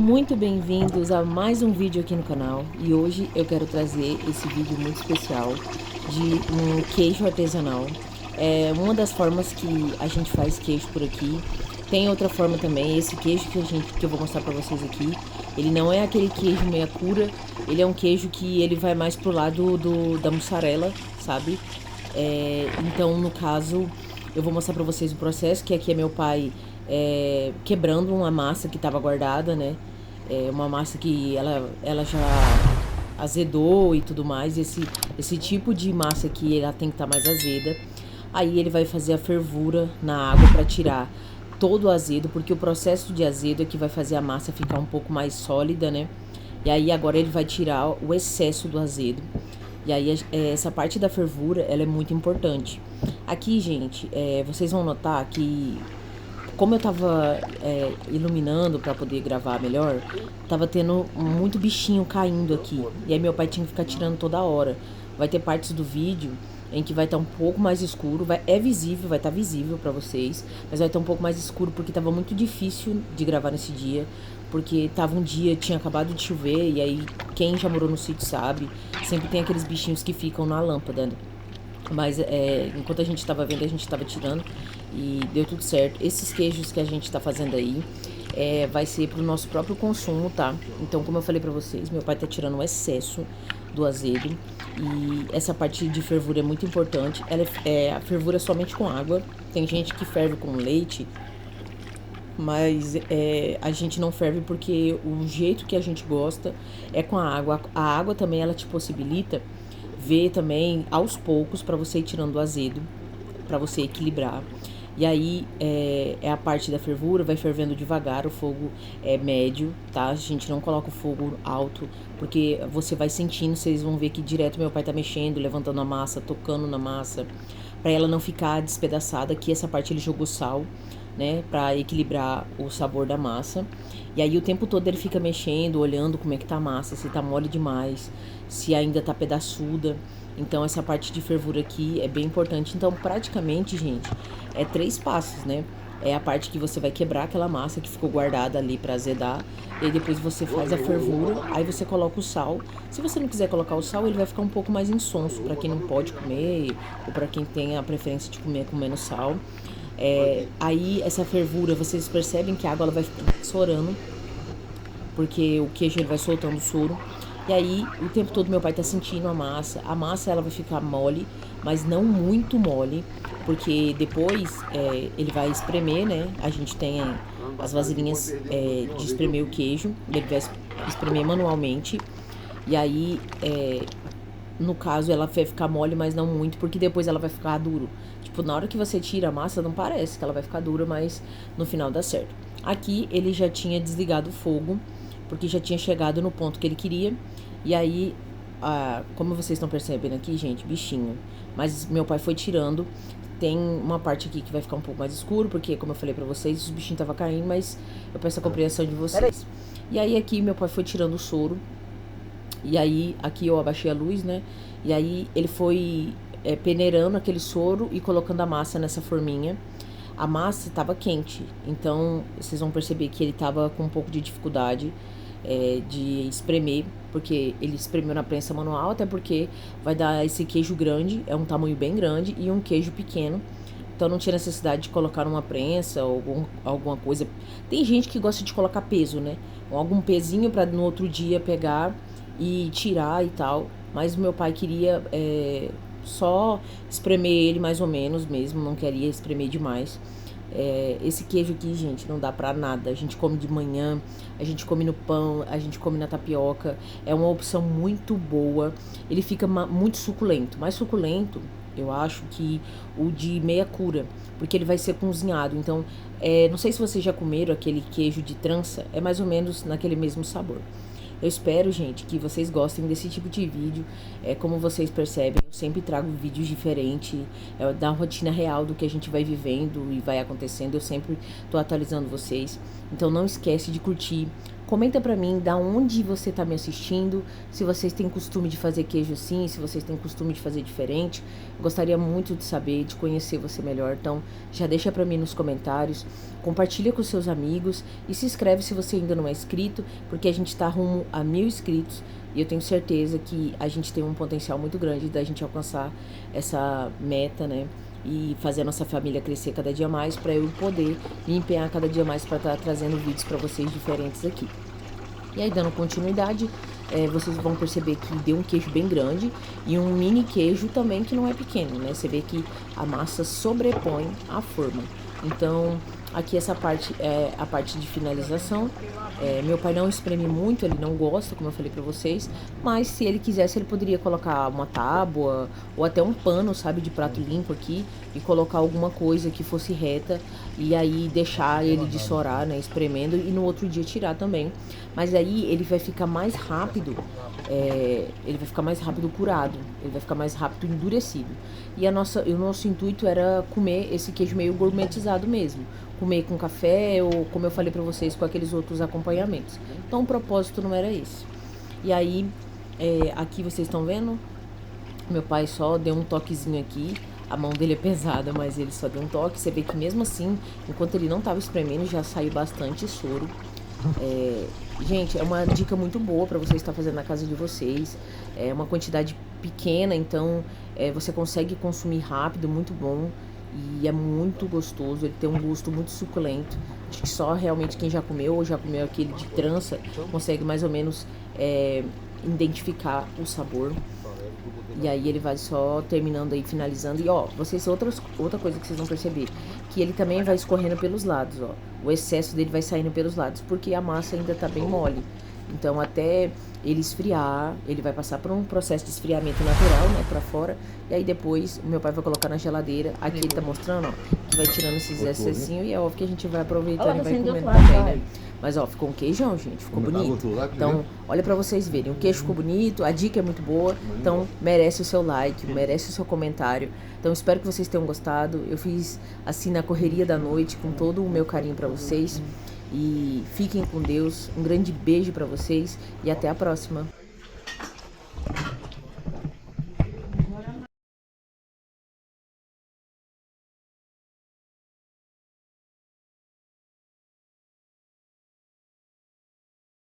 muito bem-vindos a mais um vídeo aqui no canal. E hoje eu quero trazer esse vídeo muito especial de um queijo artesanal. É uma das formas que a gente faz queijo por aqui. Tem outra forma também, esse queijo que eu vou mostrar pra vocês aqui. Ele não é aquele queijo meia cura, ele é um queijo que ele vai mais pro lado da mussarela, sabe? Então, no caso, eu vou mostrar pra vocês o processo, que aqui é meu pai quebrando uma massa que estava guardada, né? Uma massa que ela já azedou e tudo mais. Esse tipo de massa aqui, ela tem que estar mais azeda. Aí ele vai fazer a fervura na água para tirar todo o azedo, porque o processo de azedo é que vai fazer a massa ficar um pouco mais sólida, né? E aí agora ele vai tirar o excesso do azedo. E aí essa parte da fervura, ela é muito importante. Aqui, gente, vocês vão notar que como eu tava iluminando para poder gravar melhor, tava tendo muito bichinho caindo aqui. E aí meu pai tinha que ficar tirando toda hora. Vai ter partes do vídeo em que vai estar um pouco mais escuro, é visível, vai estar visível para vocês, mas vai estar um pouco mais escuro porque tava muito difícil de gravar nesse dia, porque tava um dia, tinha acabado de chover, e aí quem já morou no sítio sabe, sempre tem aqueles bichinhos que ficam na lâmpada, né? Mas enquanto a gente estava vendo, a gente estava tirando e deu tudo certo. Esses queijos que a gente está fazendo aí vai ser para o nosso próprio consumo, tá? Então, como eu falei para vocês, meu pai tá tirando o excesso do azedo. E essa parte de fervura é muito importante. A fervura é somente com água. Tem gente que ferve com leite, mas a gente não ferve porque o jeito que a gente gosta é com a água. A água também, ela te possibilita ver também aos poucos para você ir tirando o azedo, para você equilibrar. E aí é a parte da fervura, vai fervendo devagar, o fogo é médio, tá? A gente não coloca o fogo alto, porque você vai sentindo, vocês vão ver que direto meu pai tá mexendo, levantando a massa, tocando na massa, para ela não ficar despedaçada. Aqui essa parte ele jogou sal, né, para equilibrar o sabor da massa. E aí o tempo todo ele fica mexendo, olhando como é que tá a massa, se tá mole demais, se ainda tá pedaçuda. Então essa parte de fervura aqui é bem importante. Então praticamente, gente, é 3 passos, né? É a parte que você vai quebrar aquela massa que ficou guardada ali para azedar. E aí depois você faz a fervura, aí você coloca o sal. Se você não quiser colocar o sal, ele vai ficar um pouco mais insonso para quem não pode comer, ou para quem tem a preferência de comer com menos sal. Aí essa fervura, vocês percebem que a água ela vai sorando, porque o queijo ele vai soltando o soro. E aí o tempo todo meu pai tá sentindo a massa. A massa ela vai ficar mole, mas não muito mole, porque depois ele vai espremer, né? A gente tem as vasilhinhas de espremer o queijo, ele vai espremer manualmente. E aí no caso, ela vai ficar mole, mas não muito, porque depois ela vai ficar duro. Tipo, na hora que você tira a massa, não parece que ela vai ficar dura, mas no final dá certo. Aqui, ele já tinha desligado o fogo, porque já tinha chegado no ponto que ele queria. E aí, como vocês estão percebendo aqui, gente, bichinho. Mas meu pai foi tirando. Tem uma parte aqui que vai ficar um pouco mais escuro, porque, como eu falei pra vocês, os bichinhos estavam caindo, mas eu peço a compreensão de vocês. E aí, aqui, meu pai foi tirando o soro. E aí, aqui eu abaixei a luz, né? E aí, ele foi peneirando aquele soro e colocando a massa nessa forminha. A massa estava quente, então vocês vão perceber que ele estava com um pouco de dificuldade de espremer, porque ele espremeu na prensa manual, até porque vai dar esse queijo grande, é um tamanho bem grande, e um queijo pequeno. Então não tinha necessidade de colocar numa prensa ou alguma coisa. Tem gente que gosta de colocar peso, né? Ou algum pezinho para no outro dia pegar e tirar e tal. Mas o meu pai queria só espremer ele mais ou menos mesmo, não queria espremer demais. Esse queijo aqui, gente, não dá pra nada. A gente come de manhã, a gente come no pão, a gente come na tapioca. É uma opção muito boa. Ele fica muito suculento, mais suculento, eu acho, que o de meia cura, porque ele vai ser cozinhado. Então, não sei se vocês já comeram aquele queijo de trança, é mais ou menos naquele mesmo sabor. Eu espero, gente, que vocês gostem desse tipo de vídeo. Como vocês percebem, eu sempre trago vídeos diferentes, da rotina real do que a gente vai vivendo e vai acontecendo. Eu sempre tô atualizando vocês. Então não esquece de curtir, Comenta pra mim da onde você tá me assistindo, se vocês têm costume de fazer queijo assim, se vocês têm costume de fazer diferente. Gostaria muito de saber, de conhecer você melhor. Então, já deixa pra mim nos comentários, compartilha com seus amigos e se inscreve se você ainda não é inscrito, porque a gente tá rumo a 1000 inscritos e eu tenho certeza que a gente tem um potencial muito grande da gente alcançar essa meta, né? E fazer a nossa família crescer cada dia mais para eu poder me empenhar cada dia mais para estar trazendo vídeos para vocês diferentes aqui. E aí, dando continuidade, vocês vão perceber que deu um queijo bem grande e um mini queijo também que não é pequeno, né? Você vê que a massa sobrepõe a forma. Então, aqui essa parte é a parte de finalização. Meu pai não espreme muito, ele não gosta, como eu falei pra vocês, mas se ele quisesse, ele poderia colocar uma tábua ou até um pano, sabe, de prato limpo aqui e colocar alguma coisa que fosse reta e aí deixar ele dessorar, né, espremendo e no outro dia tirar também. Mas aí ele vai ficar mais rápido, curado, ele vai ficar mais rápido endurecido. E o nosso intuito era comer esse queijo meio gourmetizado mesmo, comer com café ou, como eu falei pra vocês, com aqueles outros acompanhamentos. Então o propósito não era esse. E aí, aqui vocês estão vendo, meu pai só deu um toquezinho aqui. A mão dele é pesada, mas ele só deu um toque. Você vê que mesmo assim, enquanto ele não estava espremendo, já saiu bastante soro. Gente, é uma dica muito boa para você estar fazendo na casa de vocês. É uma quantidade pequena, então você consegue consumir rápido, muito bom. E é muito gostoso, ele tem um gosto muito suculento. Acho que só realmente quem já comeu ou já comeu aquele de trança consegue mais ou menos identificar o sabor. E aí ele vai só terminando aí, finalizando. E ó, outra coisa que vocês vão perceber, que ele também vai escorrendo pelos lados, ó. O excesso dele vai saindo pelos lados, porque a massa ainda tá bem mole. Então até ele esfriar, ele vai passar por um processo de esfriamento natural, né, pra fora. E aí depois o meu pai vai colocar na geladeira. Aqui ele tá mostrando, ó, que vai tirando esses excessinhos e é óbvio que a gente vai aproveitando e vai comendo também, né. Mas ó, ficou um queijão, gente, ficou bonito. Então, olha pra vocês verem, o queijo ficou bonito, a dica é muito boa. Então, merece o seu like, merece o seu comentário. Então, espero que vocês tenham gostado. Eu fiz assim na correria da noite, com todo o meu carinho pra vocês. E fiquem com Deus. Um grande beijo pra vocês e até a próxima.